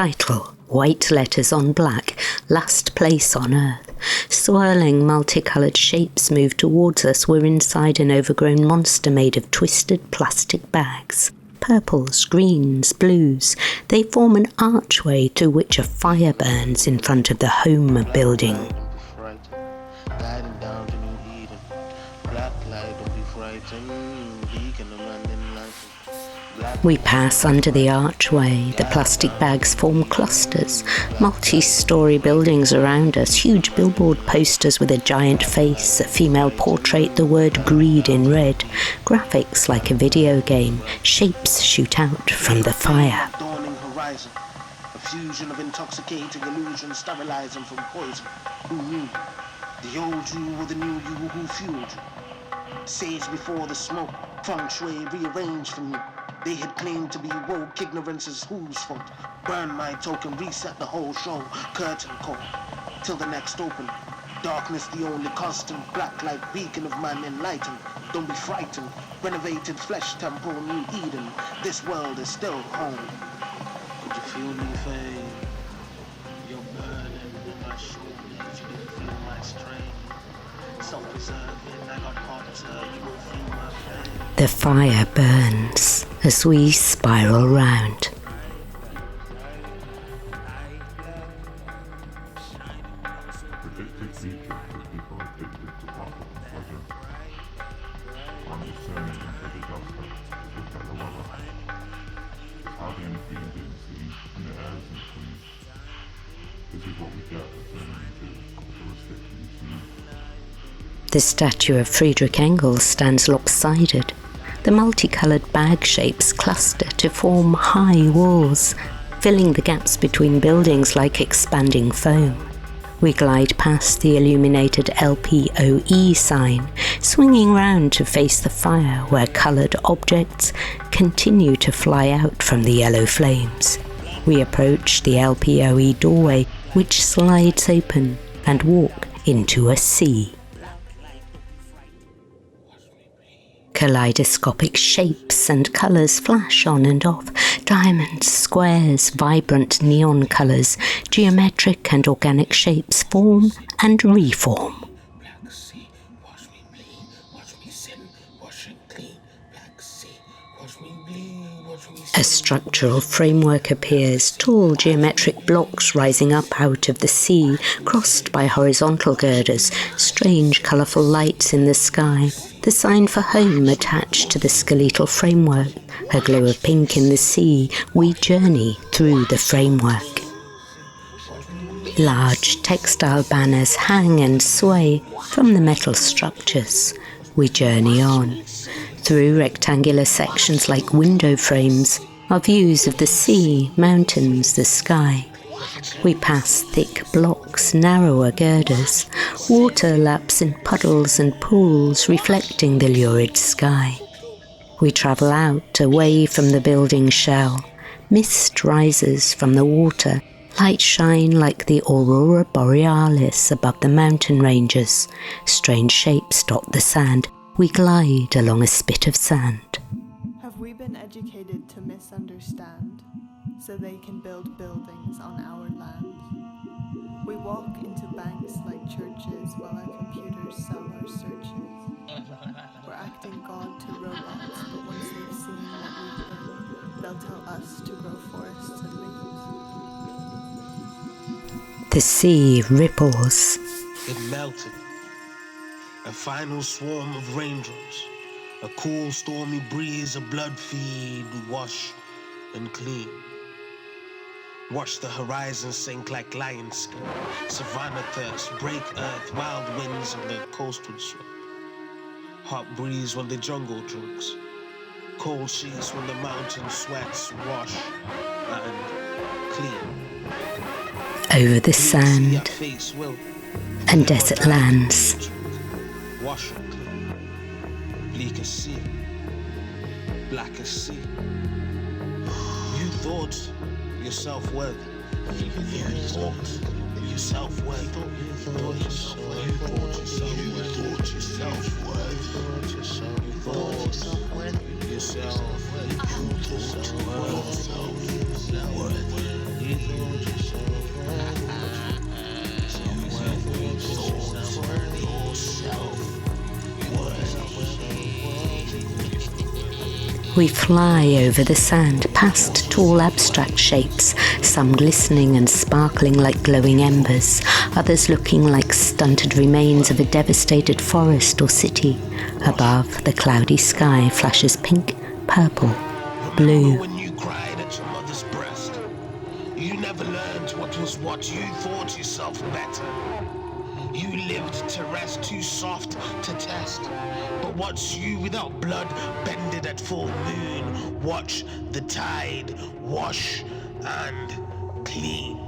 Title, white letters on black, last place on earth. Swirling, multicoloured shapes move towards us. We're inside an overgrown monster made of twisted plastic bags. Purples, greens, blues. They form an archway through which a fire burns in front of the home building. We pass under the archway. The plastic bags form clusters. Multi-storey buildings around us, huge billboard posters with a giant face, a female portrait, the word greed in red. Graphics like a video game. Shapes shoot out from the fire. Dawning horizon. A fusion of intoxicating illusions, sterilizing from poison. Who knew? The old you or the new you who fueled you? Sage before the smoke, feng shui rearranged for me. They had claimed to be woke, ignorance is whose fault. Burn my token, reset the whole show. Curtain call, till the next open. Darkness the only constant, black light beacon of man enlightened. Don't be frightened, renovated flesh temple, new Eden. This world is still home. Could you feel me fade? Your burden in my shoulders, you can feel my strain. Self-preserving, I got caught observed, you will feel my pain. The fire burns as we spiral round. The statue of Friedrich Engels stands lopsided. The multicoloured bag shapes cluster to form high walls, filling the gaps between buildings like expanding foam. We glide past the illuminated LPOE sign, swinging round to face the fire where coloured objects continue to fly out from the yellow flames. We approach the LPOE doorway, which slides open, and walk into a sea. Kaleidoscopic shapes and colours flash on and off. Diamonds, squares, vibrant neon colours, geometric and organic shapes form and reform. A structural framework appears, tall geometric blocks rising up out of the sea, crossed by horizontal girders, strange colourful lights in the sky. The sign for home attached to the skeletal framework, a glow of pink in the sea. We journey through the framework. Large textile banners hang and sway from the metal structures. We journey on. Through rectangular sections like window frames are views of the sea, mountains, the sky. We pass thick blocks, narrower girders. Water laps in puddles and pools, reflecting the lurid sky. We travel out, away from the building shell. Mist rises from the water. Lights shine like the aurora borealis above the mountain ranges. Strange shapes dot the sand. We glide along a spit of sand. Have we been educated to misunderstand, so they can build buildings on our land? We walk into banks like churches while our computers sell our searches. We're acting God to robots, but once they've seen what we've been, they'll tell us to grow forests and leaves. The sea ripples. It melted. A final swarm of raindrops, a cool stormy breeze, a blood feed, wash and clean. Watch the horizon sink like lion skin, savannah thirst, break earth, wild winds on the coastal strip. Hot breeze when the jungle drinks, cold sheets when the mountain sweats, wash and clean. Over the sand and desert lands. Wash and clean, bleak as sea, black as sea. You thought yourself worthy. You thought yourself worthy. You thought yourself worthy. You thought yourself worthy. You thought yourself worthy. You thought yourself worthy. We fly over the sand, past tall abstract shapes, some glistening and sparkling like glowing embers, others looking like stunted remains of a devastated forest or city. Above, the cloudy sky flashes pink, purple, blue. Remember when you cried at your mother's breast? You never learned what was what, you thought yourself better. You lived to rest, too soft to test. But what's you without blood, bended at full moon? Watch the tide wash and clean.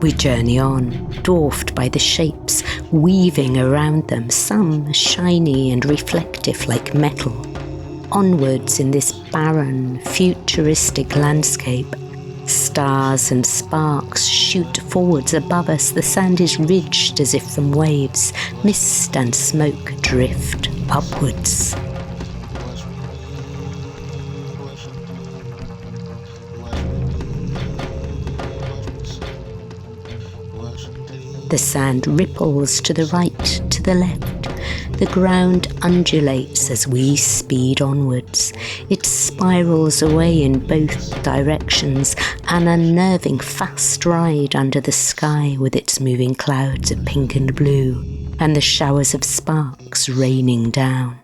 We journey on, dwarfed by the shapes, weaving around them, some shiny and reflective like metal. Onwards in this barren, futuristic landscape. Stars and sparks shoot forwards above us. The sand is ridged as if from waves. Mist and smoke drift upwards. The sand ripples to the right, to the left. The ground undulates as we speed onwards. It spirals away in both directions, an unnerving fast ride under the sky with its moving clouds of pink and blue, and the showers of sparks raining down.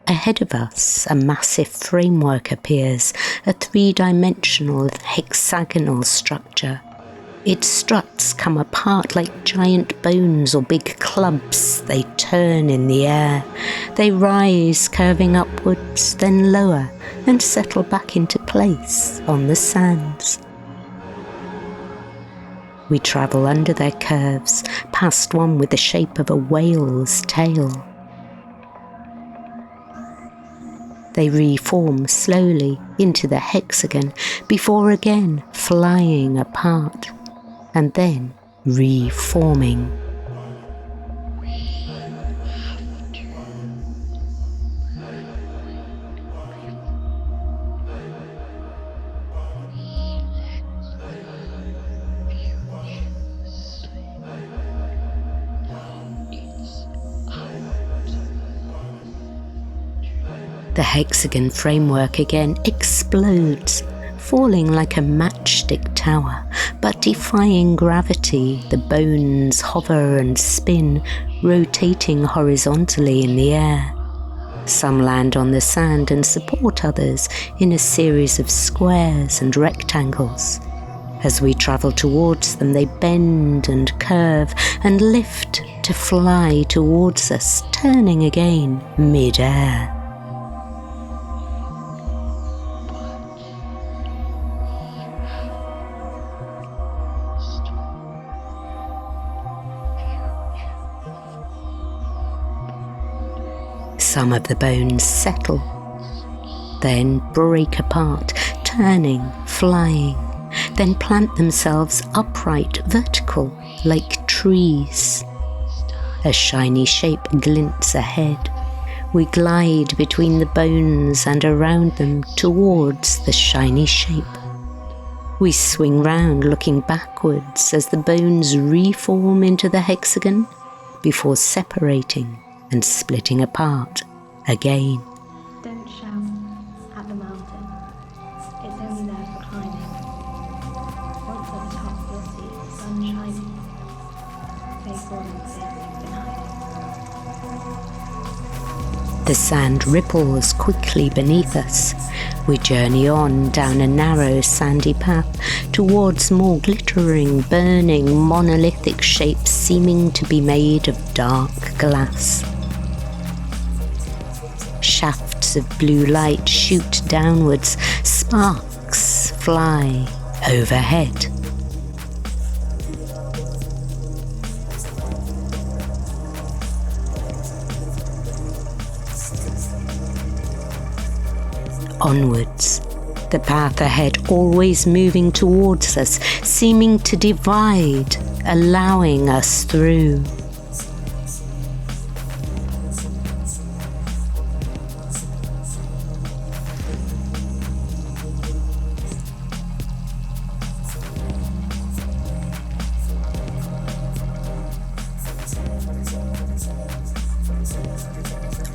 Ahead of us, a massive framework appears, a three-dimensional hexagonal structure. Its struts come apart like giant bones or big clubs. They turn in the air. They rise, curving upwards, then lower, and settle back into place on the sands. We travel under their curves, past one with the shape of a whale's tail. They reform slowly into the hexagon, before again flying apart, and then reforming. The hexagon framework again explodes, falling like a matchstick tower, but defying gravity. The bones hover and spin, rotating horizontally in the air. Some land on the sand and support others in a series of squares and rectangles. As we travel towards them, they bend and curve and lift to fly towards us, turning again mid-air. Some of the bones settle, then break apart, turning, flying, then plant themselves upright, vertical, like trees. A shiny shape glints ahead. We glide between the bones and around them towards the shiny shape. We swing round, looking backwards as the bones reform into the hexagon before separating and splitting apart again. Don't shout at the mountain. It's only there for climbing. Once at the top, you'll see the sun shining. Faithful and safe behind. The sand ripples quickly beneath us. We journey on down a narrow sandy path towards more glittering, burning, monolithic shapes seeming to be made of dark glass. Shafts of blue light shoot downwards, sparks fly overhead. Onwards, the path ahead always moving towards us, seeming to divide, allowing us through.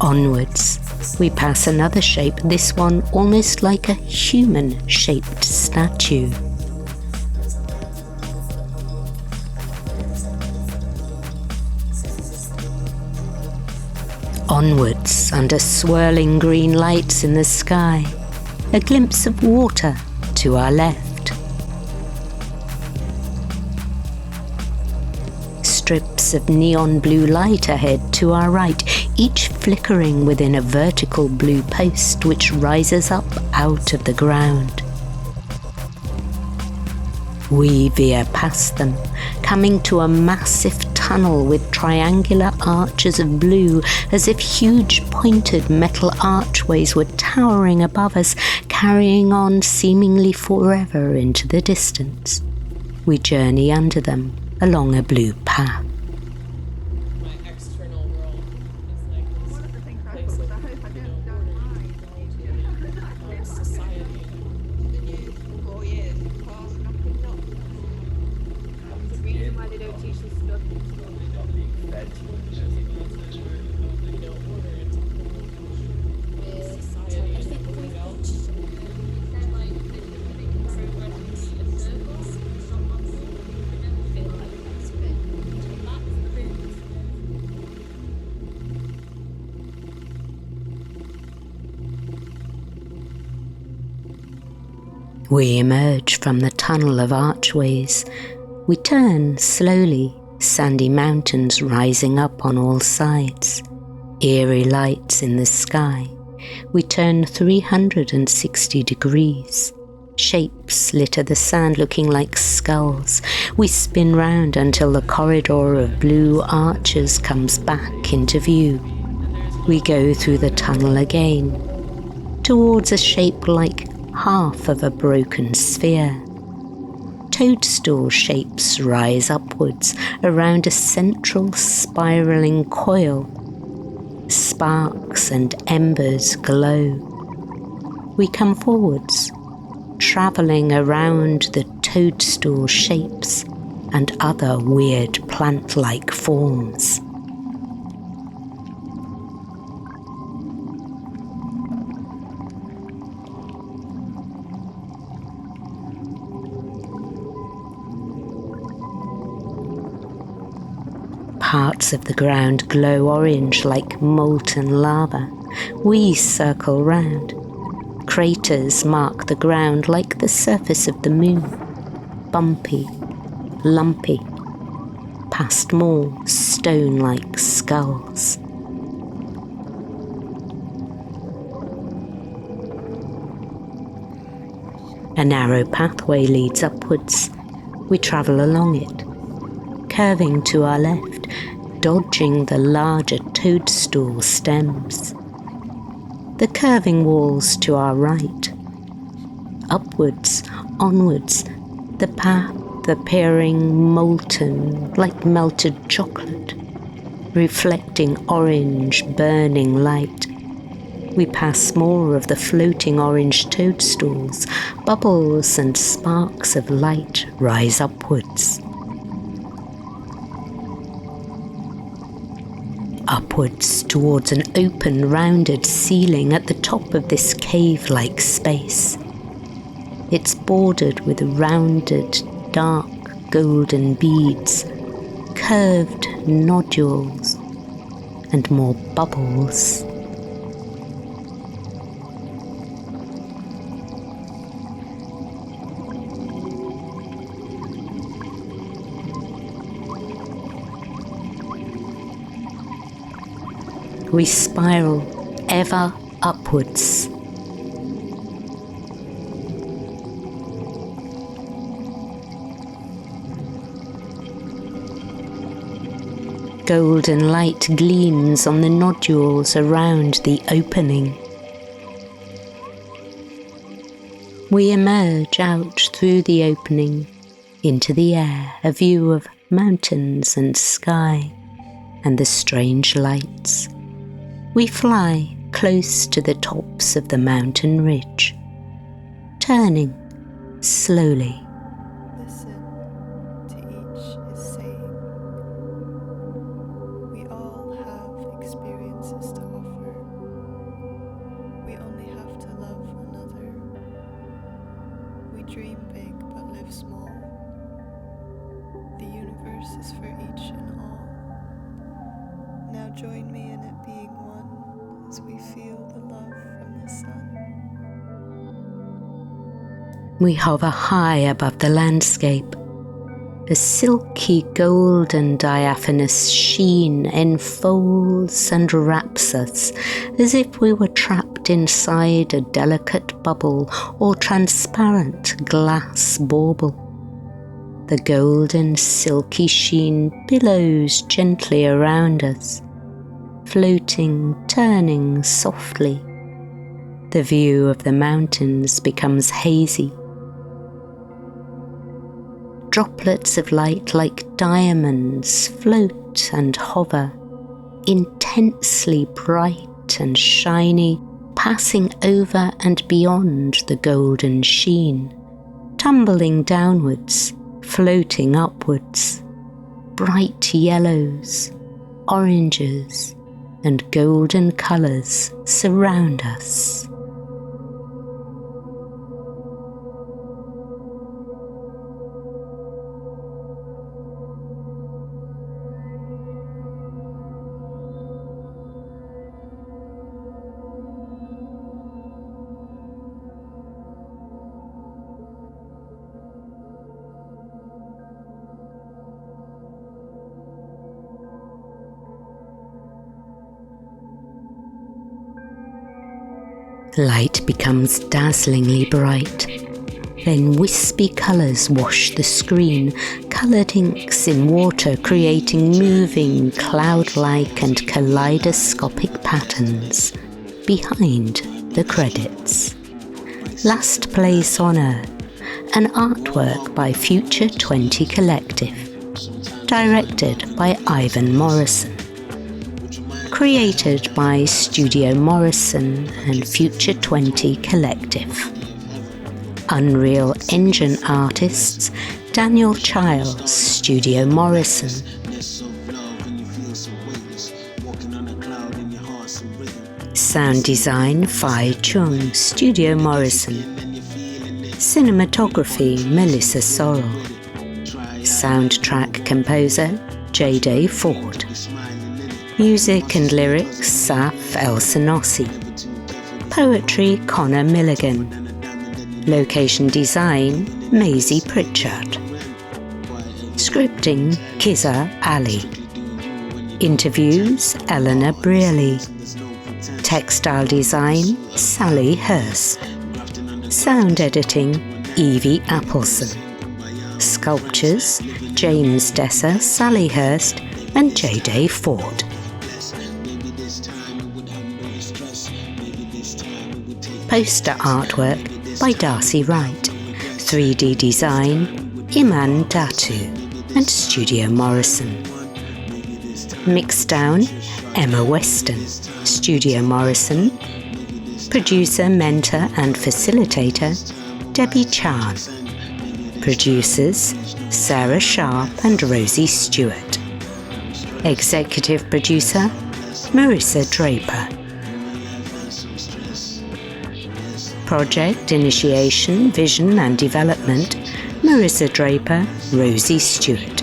Onwards, we pass another shape, this one almost like a human-shaped statue. Onwards, under swirling green lights in the sky, a glimpse of water to our left. Strips of neon blue light ahead to our right, each flickering within a vertical blue post which rises up out of the ground. We veer past them, coming to a massive tunnel with triangular arches of blue, as if huge pointed metal archways were towering above us, carrying on seemingly forever into the distance. We journey under them along a blue path. My external world is like this One of the things I place put of, was I hope I don't die. society. The reason why they don't teach this stuff in school. We emerge from the tunnel of archways. We turn slowly, sandy mountains rising up on all sides, eerie lights in the sky. We turn 360 degrees. Shapes litter the sand looking like skulls. We spin round until the corridor of blue arches comes back into view. We go through the tunnel again, towards a shape like half of a broken sphere. Toadstool shapes rise upwards around a central spiralling coil. Sparks and embers glow. We come forwards, travelling around the toadstool shapes and other weird plant-like forms. Parts of the ground glow orange like molten lava. We circle round. Craters mark the ground like the surface of the moon. Bumpy, lumpy. Past more stone-like skulls. A narrow pathway leads upwards. We travel along it, curving to our left, dodging the larger toadstool stems. The curving walls to our right. Upwards, onwards, the path appearing molten like melted chocolate, reflecting orange burning light. We pass more of the floating orange toadstools. Bubbles and sparks of light rise upwards. Upwards towards an open, rounded ceiling at the top of this cave-like space. It's bordered with rounded, dark, golden beads, curved nodules, and more bubbles. We spiral ever upwards. Golden light gleams on the nodules around the opening. We emerge out through the opening into the air, a view of mountains and sky and the strange lights. We fly close to the tops of the mountain ridge, turning slowly. Listen to each is saying. We all have experiences to offer. Dream big but live small. The universe is for each and all. Now join me in it being one as we feel the love from the sun. We hover high above the landscape. A silky golden diaphanous sheen enfolds and wraps us as if we were trapped inside a delicate bubble or transparent glass bauble. The golden silky sheen billows gently around us, floating, turning softly. The view of the mountains becomes hazy. Droplets of light like diamonds float and hover, intensely bright and shiny, passing over and beyond the golden sheen, tumbling downwards, floating upwards. Bright yellows, oranges, and golden colours surround us. Light becomes dazzlingly bright. Then wispy colours wash the screen, coloured inks in water creating moving, cloud-like and kaleidoscopic patterns behind the credits. Last Place on Earth, an artwork by Future 20 Collective, directed by Ivan Morison. Created by Studio Morison and Future 20 Collective. Unreal Engine artists Daniel Childs, Studio Morison. Sound design Fai Chung, Studio Morison. Cinematography Melissa Sorrell. Soundtrack composer J.D. Ford. Music and lyrics Saf El-Sanossi. Poetry Connor Milligan. Location design Maisie Pritchard. Scripting Kiza Ali. Interviews Eleanor Brearley. Textile design Sally Hurst. Sound editing Evie Appleson. Sculptures James Desser, Sally Hurst and J.D. Ford. Poster artwork by Darcy Wright. 3D design Iman Datu and Studio Morison. Mixdown Emma Weston, Studio Morison. Producer, mentor and facilitator Debbie Chan. Producers Sarah Sharp and Rosie Stewart. Executive producer Marissa Draper. Project initiation, vision and development Marissa Draper, Rosie Stewart.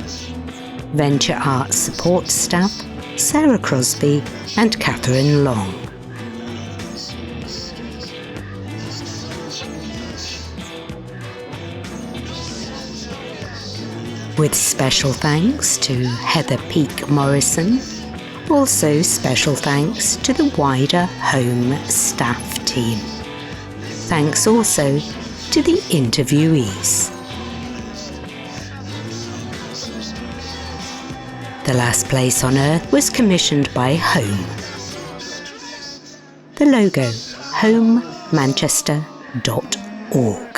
Venture Arts support staff Sarah Crosby and Catherine Long. With special thanks to Heather Peake Morrison, also special thanks to the wider home staff team. Thanks also to the interviewees. The Last Place on Earth was commissioned by Home. The logo, homemanchester.org.